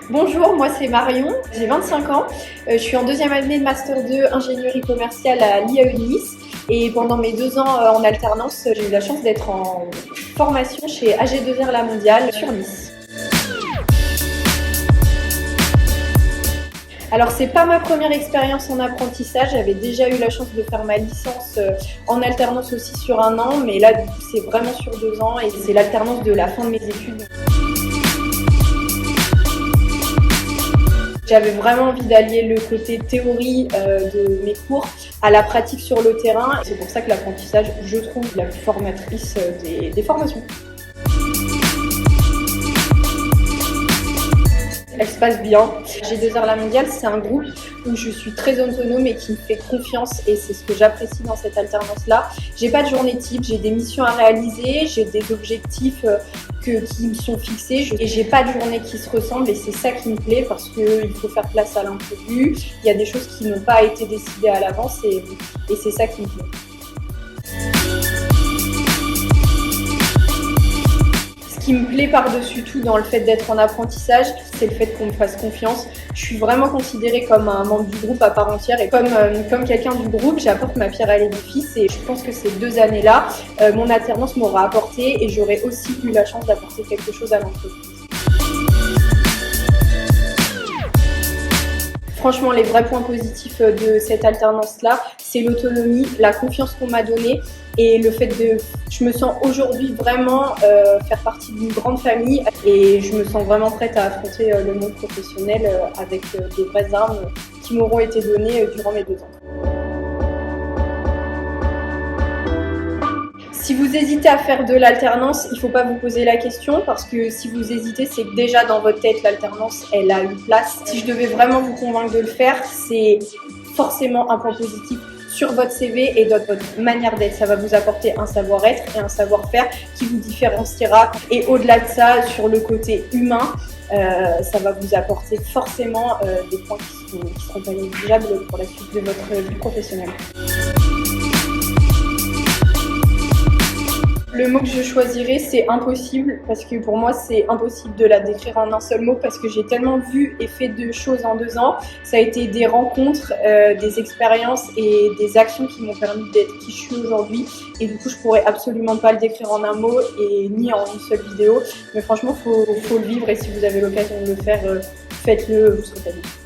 Bonjour, moi c'est Marion, j'ai 25 ans, je suis en deuxième année de Master 2 ingénierie commerciale à l'IAE de Nice et pendant mes 2 ans en alternance, j'ai eu la chance d'être en formation chez AG2R La Mondiale sur Nice. Alors c'est pas ma première expérience en apprentissage, j'avais déjà eu la chance de faire ma licence en alternance aussi sur 1 an, mais là du coup c'est vraiment sur 2 ans et c'est l'alternance de la fin de mes études. J'avais vraiment envie d'allier le côté théorie de mes cours à la pratique sur le terrain. C'est pour ça que l'apprentissage, je trouve, la plus formatrice des formations. Elle se passe bien. AG2R La Mondiale, c'est un groupe où je suis très autonome et qui me fait confiance et c'est ce que j'apprécie dans cette alternance-là. J'ai pas de journée type, j'ai des missions à réaliser, j'ai des objectifs qui me sont fixés et j'ai pas de journée qui se ressemble et c'est ça qui me plaît parce qu'il faut faire place à l'imprévu. Il y a des choses qui n'ont pas été décidées à l'avance et c'est ça qui me plaît. Ce qui me plaît par-dessus tout dans le fait d'être en apprentissage, c'est le fait qu'on me fasse confiance. Je suis vraiment considérée comme un membre du groupe à part entière et comme quelqu'un du groupe, j'apporte ma pierre à l'édifice et je pense que ces 2 années-là, mon alternance m'aura apporté et j'aurai aussi eu la chance d'apporter quelque chose à l'entreprise. Franchement, les vrais points positifs de cette alternance-là, c'est l'autonomie, la confiance qu'on m'a donnée et le fait de... Je me sens aujourd'hui vraiment faire partie d'une grande famille et je me sens vraiment prête à affronter le monde professionnel avec des vraies armes qui m'auront été données durant mes 2 ans. Si vous hésitez à faire de l'alternance, il ne faut pas vous poser la question parce que si vous hésitez, c'est que déjà dans votre tête, l'alternance, elle a une place. Si je devais vraiment vous convaincre de le faire, c'est forcément un point positif sur votre CV et dans votre manière d'être. Ça va vous apporter un savoir-être et un savoir-faire qui vous différenciera. Et au-delà de ça, sur le côté humain, ça va vous apporter forcément des points qui seront pas négligeables pour la suite de votre vie professionnelle. Le mot que je choisirais, c'est impossible, parce que pour moi, c'est impossible de la décrire en un seul mot, parce que j'ai tellement vu et fait de choses en 2 ans. Ça a été des rencontres, des expériences et des actions qui m'ont permis d'être qui je suis aujourd'hui. Et du coup, je pourrais absolument pas le décrire en un mot et ni en une seule vidéo. Mais franchement, faut le vivre et si vous avez l'occasion de le faire, faites-le, vous serez pas déçus.